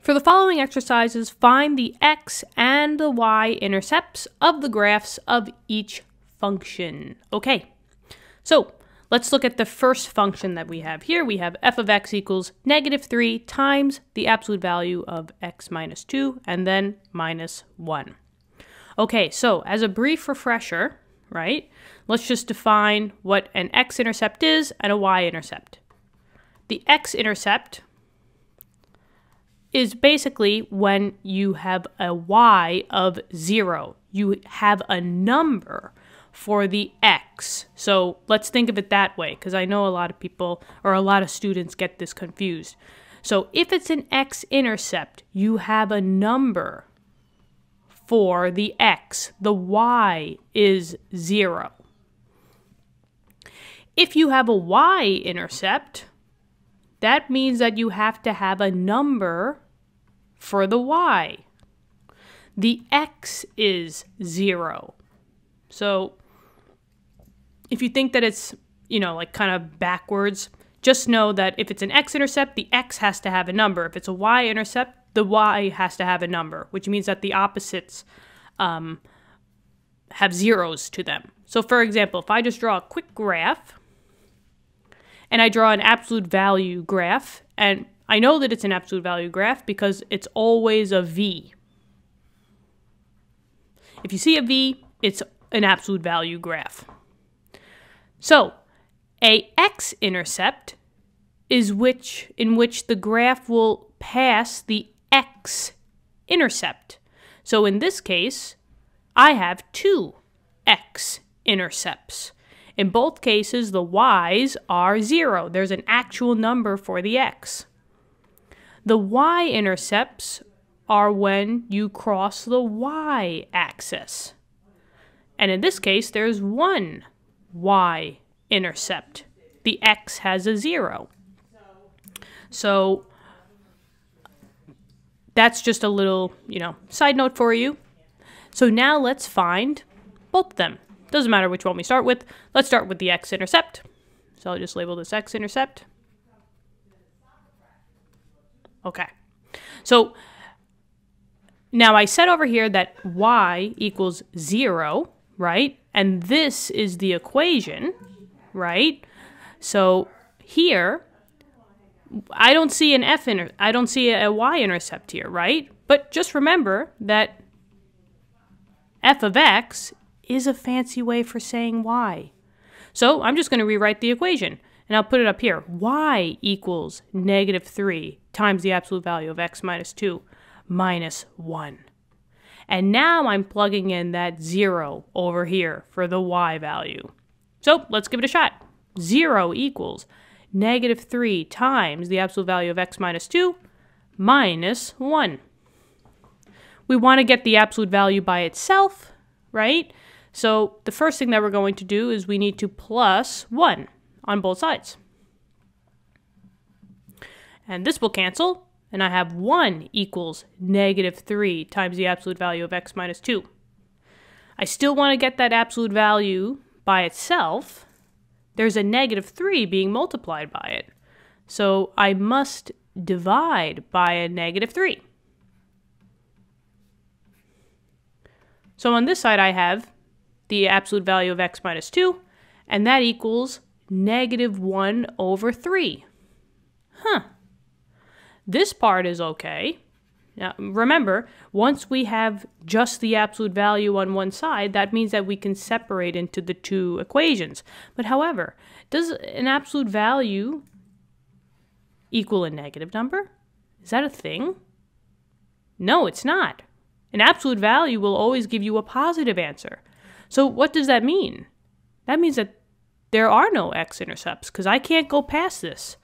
For the following exercises, find the x and the y-intercepts of the graphs of each function. Okay, so let's look at the first function that we have here. We have f of x equals -3 times the absolute value of x minus 2 and then minus 1. Okay, so as a brief refresher, right, let's just define what an x-intercept is and a y-intercept. The x-intercept is basically when you have a y of 0. You have a number for the x. So let's think of it that way, because I know a lot of people or a lot of students get this confused. So if it's an x-intercept, you have a number for the x. The y is 0. If you have a y-intercept, that means that you have to have a number for the y. The x is 0. So if you think that it's, like kind of backwards, just know that if it's an x-intercept, the x has to have a number. If it's a y-intercept, the y has to have a number, which means that the opposites have zeros to them. So for example, if I just draw a quick graph, and I draw an absolute value graph, and I know that it's an absolute value graph because it's always a V. If you see a V, it's an absolute value graph. So, a x-intercept is in which the graph will pass the x-intercept. So in this case, I have 2 x-intercepts. In both cases, the y's are 0. There's an actual number for the x. The y-intercepts are when you cross the y-axis. And in this case, there's 1 y-intercept. The x has a 0. So that's just a little, side note for you. So now let's find both of them. Doesn't matter which one we start with. Let's start with the x-intercept. So I'll just label this x-intercept. Okay. So now I said over here that y equals 0, right? And this is the equation, right? So here, I don't see an I don't see a y-intercept here, right? But just remember that f of x is a fancy way for saying y. So I'm just going to rewrite the equation, and I'll put it up here. Y equals -3 times the absolute value of x minus 2 minus 1. And now I'm plugging in that 0 over here for the y value. So let's give it a shot. 0 equals -3 times the absolute value of x minus 2 minus 1. We want to get the absolute value by itself, right? So the first thing that we're going to do is we need to plus 1 on both sides. And this will cancel, and I have 1 equals -3 times the absolute value of x minus 2. I still want to get that absolute value by itself. There's a -3 being multiplied by it. So I must divide by a -3. So on this side I have the absolute value of x minus 2, and that equals -1 over 3. This part is okay. Now, remember, once we have just the absolute value on one side, that means that we can separate into the two equations. But however, does an absolute value equal a negative number? Is that a thing? No, it's not. An absolute value will always give you a positive answer. So what does that mean? That means that there are no x-intercepts, because I can't go past this.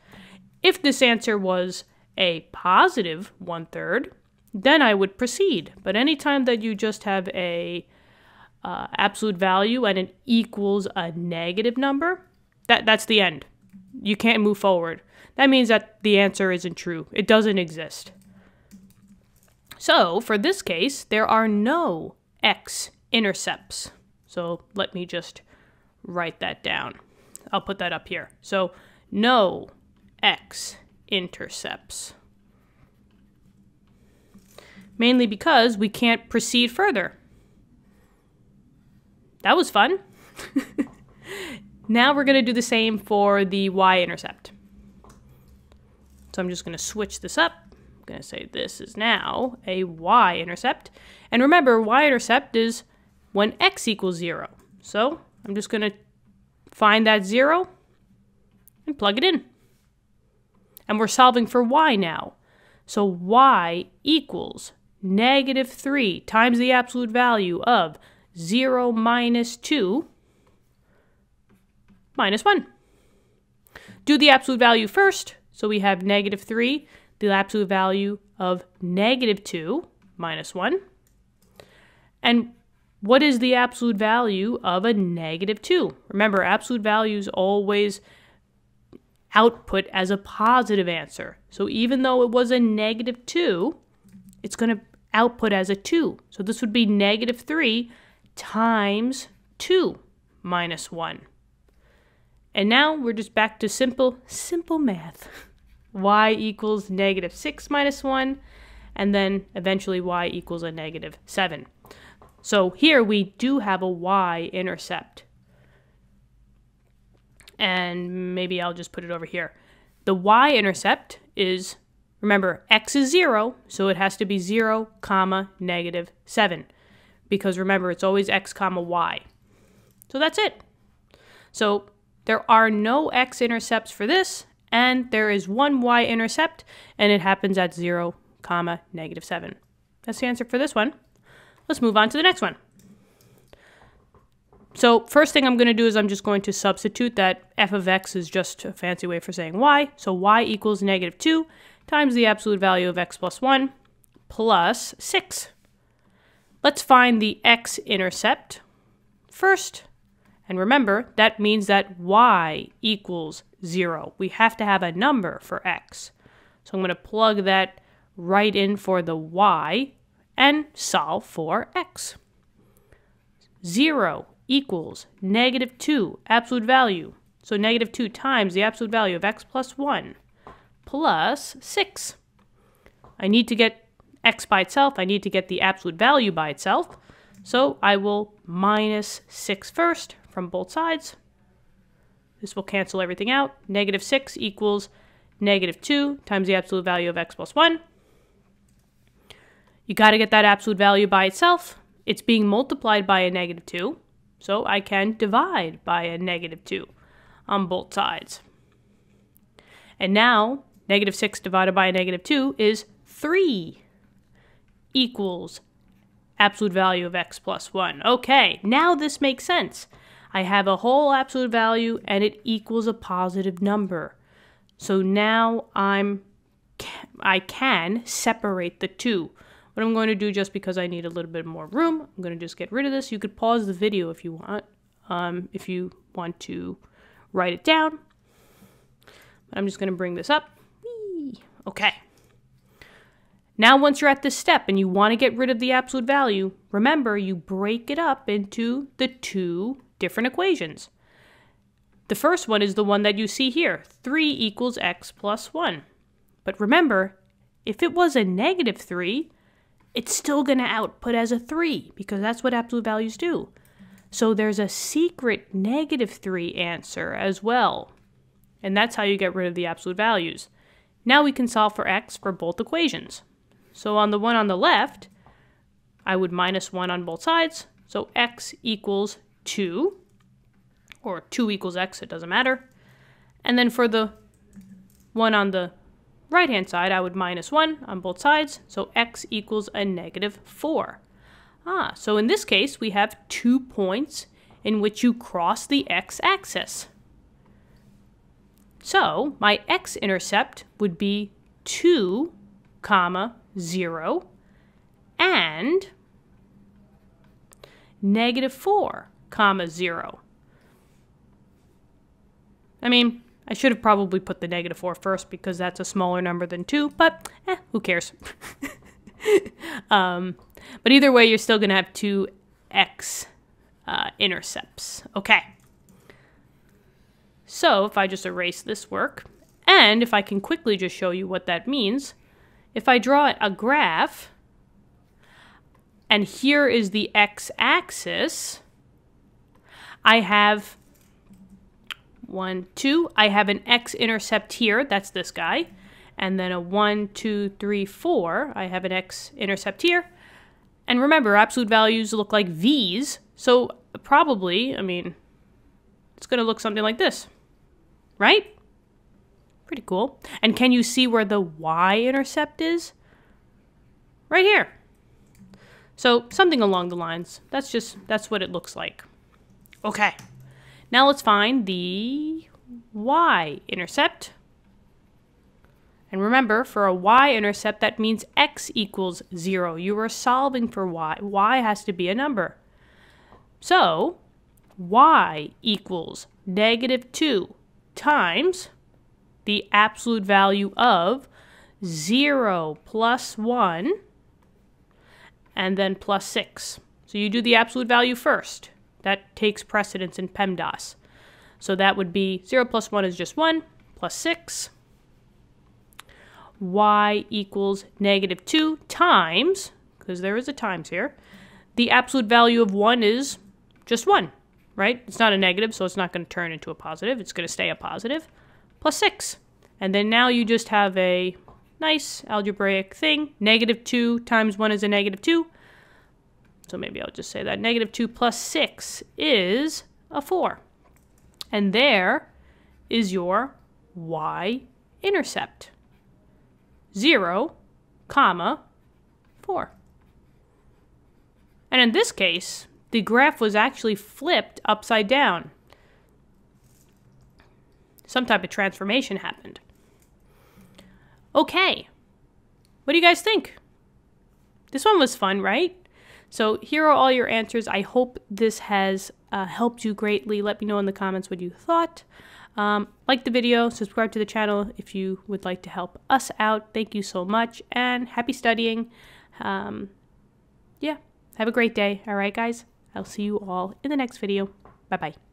If this answer was a positive 1/3, then I would proceed. But anytime that you just have a absolute value and it equals a negative number, that's the end. You can't move forward. That means that the answer isn't true. It doesn't exist. So for this case, there are no x-intercepts. So let me just write that down. I'll put that up here. So no X intercepts. Mainly because we can't proceed further. That was fun. Now we're going to do the same for the y-intercept. So I'm just going to switch this up. I'm going to say this is now a y-intercept. And remember, y-intercept is when x equals 0. So I'm just going to find that 0 and plug it in. And we're solving for y now. So y equals -3 times the absolute value of 0 minus 2 minus 1. Do the absolute value first. So we have -3, the absolute value of -2 minus 1. And what is the absolute value of a -2? Remember, absolute values always output as a positive answer. So even though it was a -2, it's going to output as a 2. So this would be -3 times 2 minus 1. And now we're just back to simple math. Y equals -6 minus 1, and then eventually y equals a -7. So here we do have a y-intercept. And maybe I'll just put it over here. The y-intercept is, remember, x is 0, so it has to be 0, -7. Because remember, it's always x, y. So that's it. So there are no x-intercepts for this, and there is one y-intercept, and it happens at 0, -7. That's the answer for this one. Let's move on to the next one. So first thing I'm going to do is I'm just going to substitute that f of x is just a fancy way for saying y. So y equals -2 times the absolute value of x plus 1 plus 6. Let's find the x-intercept first. And remember, that means that y equals 0. We have to have a number for x. So I'm going to plug that right in for the y and solve for x. 0 equals -2, absolute value. So -2 times the absolute value of x plus 1 plus 6. I need to get x by itself. I need to get the absolute value by itself. So I will minus 6 first from both sides. This will cancel everything out. -6 equals -2 times the absolute value of x plus 1. You got to get that absolute value by itself. It's being multiplied by a -2, so I can divide by a -2 on both sides. And now, -6 divided by a -2 is 3 equals absolute value of x plus 1. Okay, now this makes sense. I have a whole absolute value and it equals a positive number. So now I can separate the two. What I'm going to do, just because I need a little bit more room, I'm going to just get rid of this. You could pause the video if you want to write it down. I'm just going to bring this up. Whee! Okay. Now once you're at this step and you want to get rid of the absolute value, remember you break it up into the two different equations. The first one is the one that you see here, 3 equals x plus 1. But remember, if it was a -3, it's still going to output as a 3 because that's what absolute values do. So there's a secret -3 answer as well. And that's how you get rid of the absolute values. Now we can solve for x for both equations. So on the one on the left, I would minus 1 on both sides. So x equals 2, or 2 equals x, it doesn't matter. And then for the one on the right-hand side, I would minus 1 on both sides. So x equals a -4. So in this case, we have 2 points in which you cross the x-axis. So my x-intercept would be 2, 0, and -4, 0. I mean, I should have probably put the -4 first because that's a smaller number than 2, but who cares? But either way, you're still going to have 2 x intercepts. Okay. So if I just erase this work, and if I can quickly just show you what that means, if I draw a graph, and here is the x-axis, I have 1, 2, I have an x-intercept here, that's this guy, and then a 1, 2, 3, 4, I have an x-intercept here. And remember, absolute values look like V's, so probably, I mean, it's going to look something like this, right? Pretty cool. And can you see where the y-intercept is? Right here. So something along the lines. That's what it looks like. Okay. Now let's find the y-intercept. And remember, for a y-intercept, that means x equals 0. You are solving for y. Y has to be a number. So, y equals -2 times the absolute value of 0 plus 1, and then plus 6. So you do the absolute value first. That takes precedence in PEMDAS. So that would be 0 plus 1 is just 1, plus 6. Y equals -2 times, because there is a times here, the absolute value of 1 is just 1, right? It's not a negative, so it's not going to turn into a positive. It's going to stay a positive, plus 6. And then now you just have a nice algebraic thing. -2 times 1 is a -2. So maybe I'll just say that -2 plus 6 is a 4. And there is your y-intercept. 0, 4. And in this case, the graph was actually flipped upside down. Some type of transformation happened. Okay. What do you guys think? This one was fun, right? So here are all your answers. I hope this has helped you greatly. Let me know in the comments what you thought. Like the video, subscribe to the channel if you would like to help us out. Thank you so much, and happy studying. Yeah, have a great day. All right, guys. I'll see you all in the next video. Bye-bye.